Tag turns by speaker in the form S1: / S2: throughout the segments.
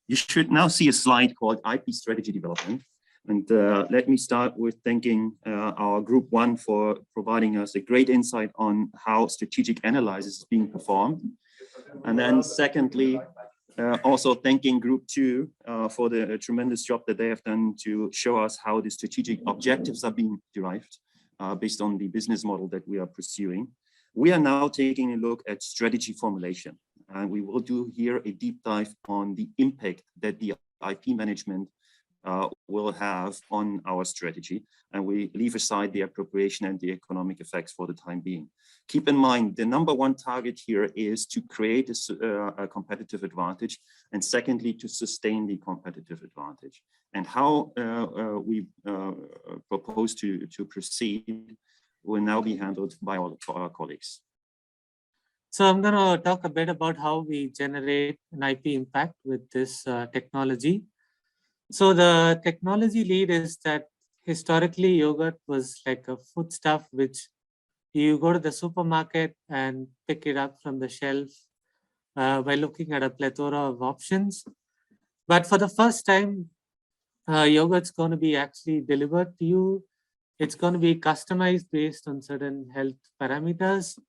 S1: You should now see a slide called IP Strategy Development. And let me start with thanking our Group 1 for providing us a great insight on how strategic analysis is being performed. And then secondly, also thanking Group 2 for the tremendous job that they have done to show us how the strategic objectives are being derived based on the business model that we are pursuing. We are now taking a look at strategy formulation, and we will do here a deep dive on the impact that the IP management will have on our strategy, and we leave aside the appropriation and the economic effects for the time being. Keep in mind, the #1 target here is to create a competitive advantage, and secondly, to sustain the competitive advantage. And how we propose to proceed will now be handled by all of our colleagues.
S2: So I'm going to talk a bit about how we generate an IP impact with this technology. So the technology lead is that historically yogurt was like a foodstuff which you go to the supermarket and pick it up from the shelf by looking at a plethora of options. But for the first time, yogurt's going to be actually delivered to you. It's going to be customized based on certain health parameters.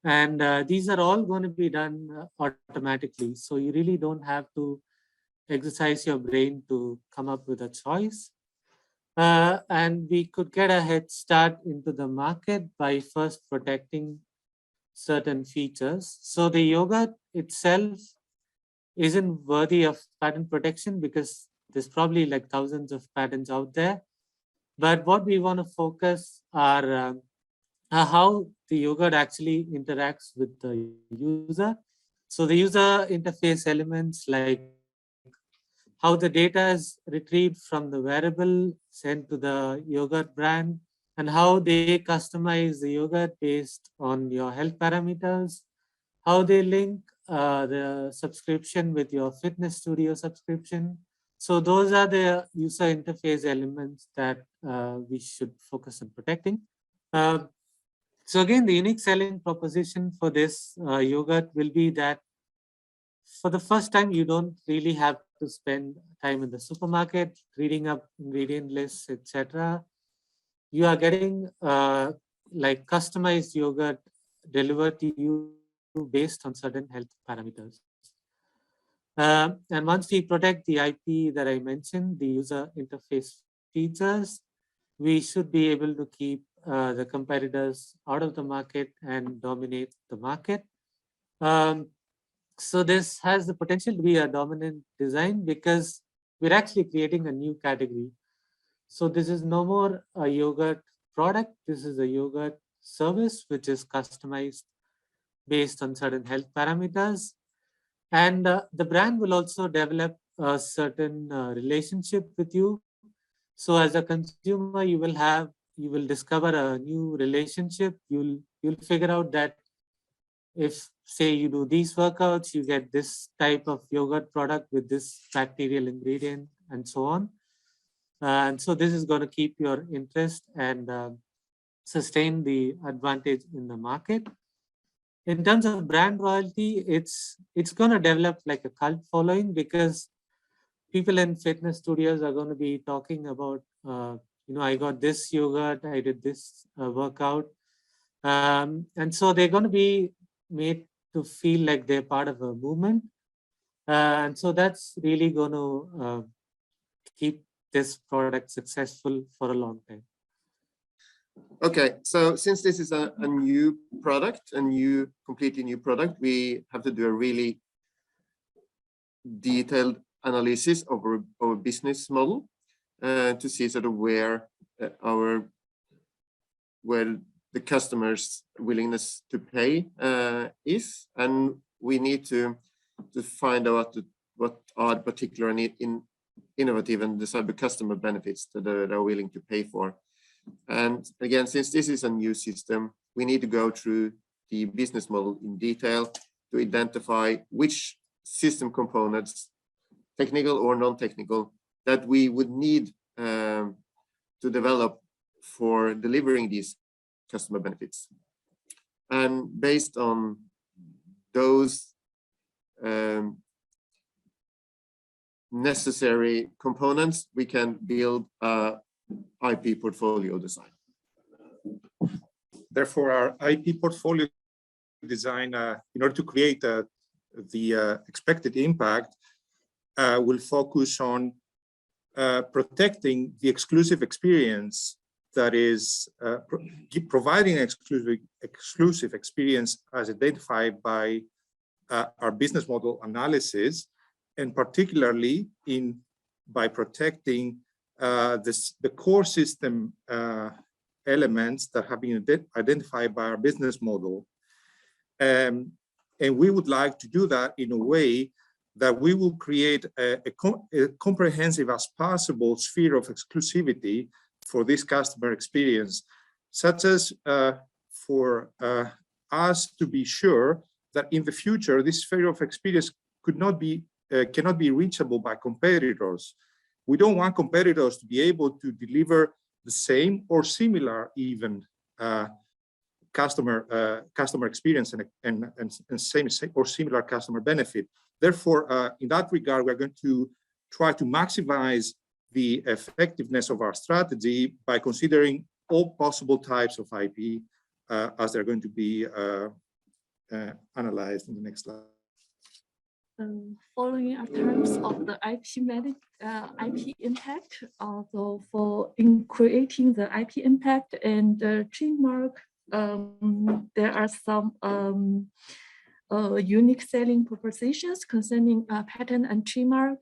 S2: And these are all going to be done automatically. So you really don't have to exercise your brain to come up with a choice. And we could get a head start into the market by first protecting certain features. So the yogurt itself isn't worthy of patent protection because there's probably like thousands of patents out there. But what we want to focus are how the yogurt actually interacts with the user. So the user interface elements like how the data is retrieved from the wearable sent to the yogurt brand, and how they customize the yogurt based on your health parameters, how they link the subscription with your fitness studio subscription. So those are the user interface elements that we should focus on protecting. So again, the unique selling proposition for this yogurt will be that for the first time, you don't really have to spend time in the supermarket, reading up ingredient lists, etc. You are getting like customized yogurt delivered to you based on certain health parameters. And once we protect the IP that I mentioned, the user interface features, we should be able to keep the competitors out of the market and dominate the market. So this has the potential to be a dominant design because we're actually creating a new category. So this is no more a yogurt product. This is a yogurt service, which is customized based on certain health parameters. And the brand will also develop a certain relationship with you. So as a consumer, you will discover a new relationship. You'll figure out that if, say, you do these workouts, you get this type of yogurt product with this bacterial ingredient and so on. And so this is going to keep your interest and sustain the advantage in the market. In terms of brand loyalty, it's going to develop like a cult following because people in fitness studios are going to be talking about, I got this yogurt, I did this workout. And so they're going to be made to feel like they're part of a movement. And so that's really going to keep this product successful for a long time.
S3: Okay, so since this is a new product, completely new product, we have to do a really detailed analysis of our business model to see sort of where the customer's willingness to pay is, and we need to find out what are particular and innovative and desirable customer benefits that are willing to pay for. And again, since this is a new system, we need to go through the business model in detail to identify which system components, technical or non-technical, that we would need to develop for delivering these customer benefits. And based on those necessary components, we can build a IP portfolio design.
S4: Therefore, our IP portfolio design, in order to create the expected impact, will focus on protecting the exclusive experience, that is providing an exclusive experience as identified by our business model analysis, and particularly by protecting the core system elements that have been identified by our business model. And we would like to do that in a way that we will create a comprehensive as possible sphere of exclusivity for this customer experience, such as for us to be sure that in the future, this sphere of experience cannot be reachable by competitors. We don't want competitors to be able to deliver the same or similar even customer experience and same or similar customer benefit. Therefore, in that regard, we're going to try to maximize the effectiveness of our strategy by considering all possible types of IP as they're going to be analyzed in the next slide.
S5: Following our terms of the IP impact, also in creating the IP impact and the trademark, there are some unique selling propositions concerning patent and trademark.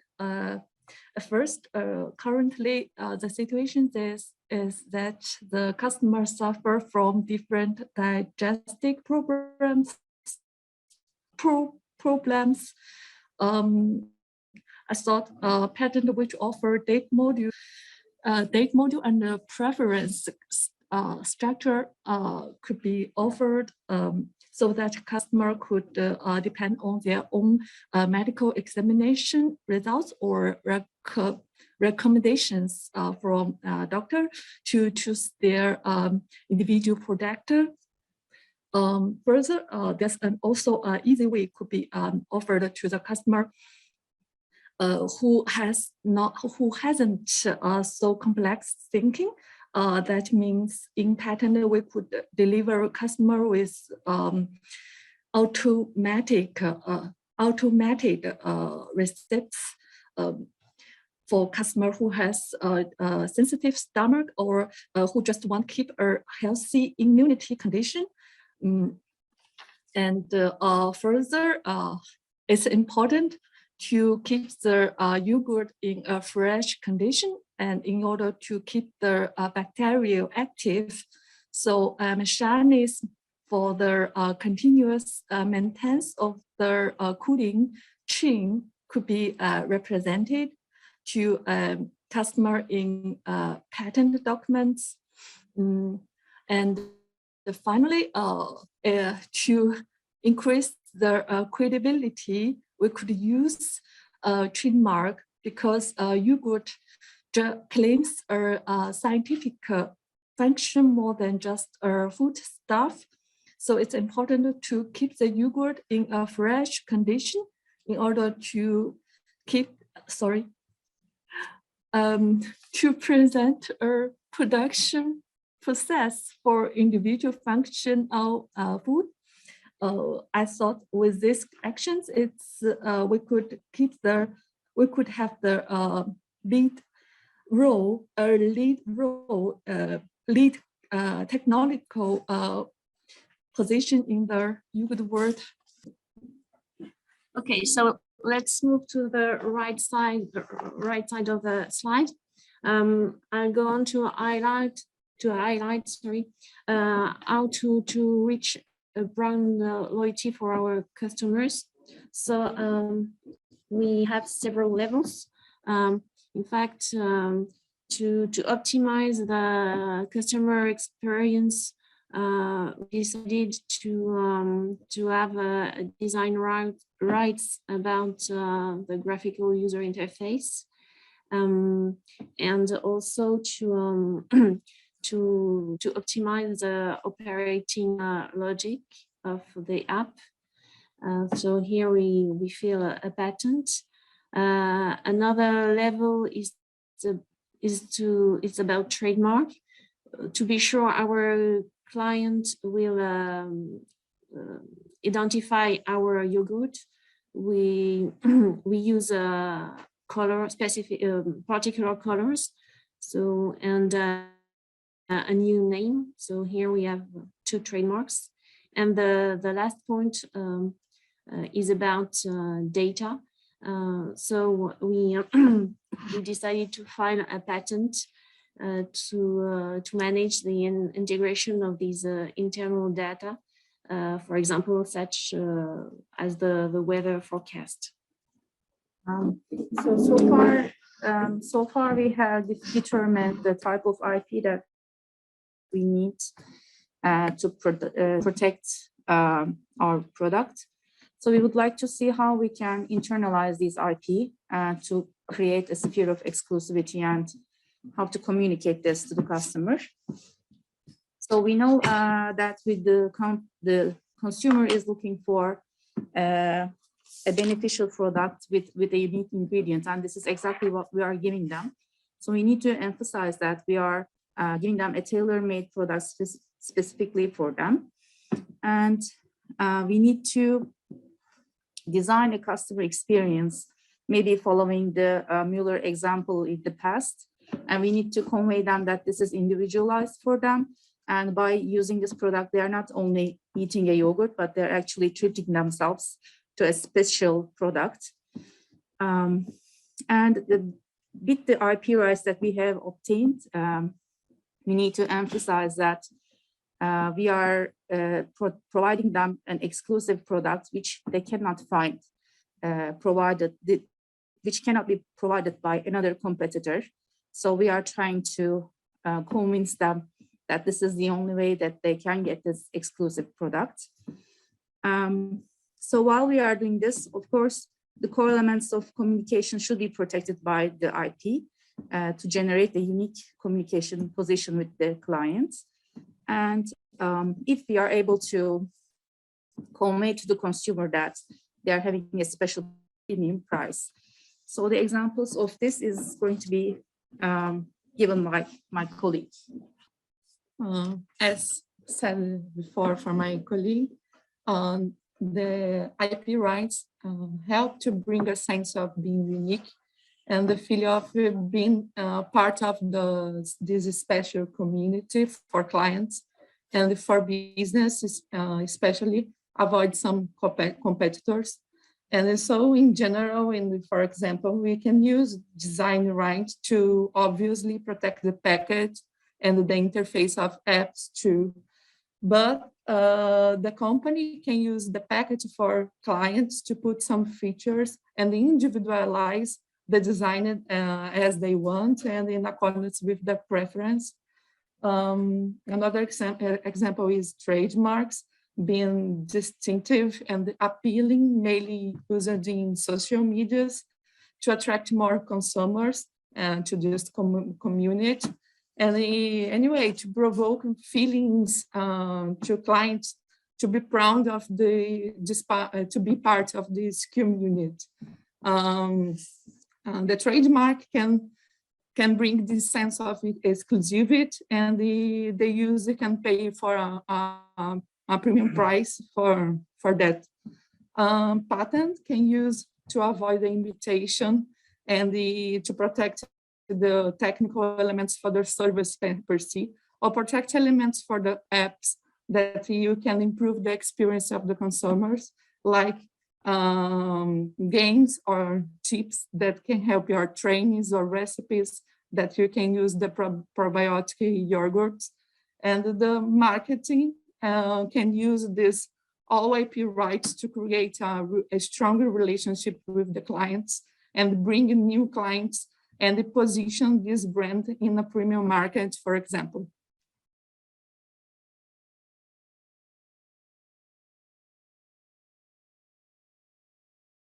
S5: First, currently the situation is that the customers suffer from different digestive problems. I thought patent which offer date module and the preference structure could be offered so that customer could depend on their own medical examination results or recommendations from doctor to choose their individual product. Further, there's also an easy way could be offered to the customer who hasn't so complex thinking. That means in patent we could deliver customer with automated receipts for customer who has a sensitive stomach or who just want to keep a healthy immunity condition. And further, it's important to keep the yogurt in a fresh condition, and in order to keep the bacteria active. So shyness for the continuous maintenance of the cooling chain could be represented to customer in patent documents. And finally, to increase the credibility, we could use trademark because yogurt claims a scientific function more than just a food stuff. So it's important to keep the yogurt in a fresh condition in order to keep, to present a production process for individual function of food. I thought with these actions, it's we could have the lead technological position in the yogurt world.
S6: Okay, so let's move to the right side of the slide. I'll go on to highlight how to reach a brand loyalty for our customers. So we have several levels. In fact, to optimize the customer experience, we decided to have a design rights about the graphical user interface, and also to optimize the operating logic of the app. So here we feel a patent Another level is about trademark. To be sure our client will identify our yogurt, we use a color specific particular colors, so and a new name. So here we have 2 trademarks, and the last point is about data. So we we decided to file a patent to manage the integration of these internal data, for example, such as the weather forecast.
S7: So far we have determined the type of IP that we need to protect our product. So we would like to see how we can internalize these IP to create a sphere of exclusivity and how to communicate this to the customer. So we know that with the consumer is looking for a beneficial product with a unique ingredient, and this is exactly what we are giving them. So we need to emphasize that we are giving them a tailor-made product specifically for them. And we need to design a customer experience, maybe following the Mueller example in the past. And we need to convey them that this is individualized for them. And by using this product, they are not only eating a yogurt, but they're actually treating themselves to a special product. And with the IP rights that we have obtained, we need to emphasize that we are providing them an exclusive product which they cannot find which cannot be provided by another competitor. So we are trying to convince them that this is the only way that they can get this exclusive product. So while we are doing this, of course, the core elements of communication should be protected by the IP to generate a unique communication position with the clients. And if we are able to convey to the consumer that they are having a special premium price. So the examples of this is going to be given by my colleague.
S5: As said before for my colleague, the IP rights help to bring a sense of being unique and the feeling of being part of this special community for clients and for business, especially avoid some competitors. And so in general, for example, we can use design rights to obviously protect the package and the interface of apps too. But the company can use the package for clients to put some features and individualize the design as they want and in accordance with their preference. Another example is trademarks being distinctive and appealing, mainly used in social medias to attract more consumers and to just communicate. And anyway, to provoke feelings to clients to be proud of to be part of this community. The trademark can bring this sense of exclusivity, and the user can pay for a premium price for that. Patent can use to avoid the imitation and to protect the technical elements for the service per se, or protect elements for the apps that you can improve the experience of the consumers, like games or tips that can help your trainings or recipes that you can use the probiotic yogurts. And the marketing can use this all IP rights to create a stronger relationship with the clients and bring new clients and position this brand in a premium market, for example.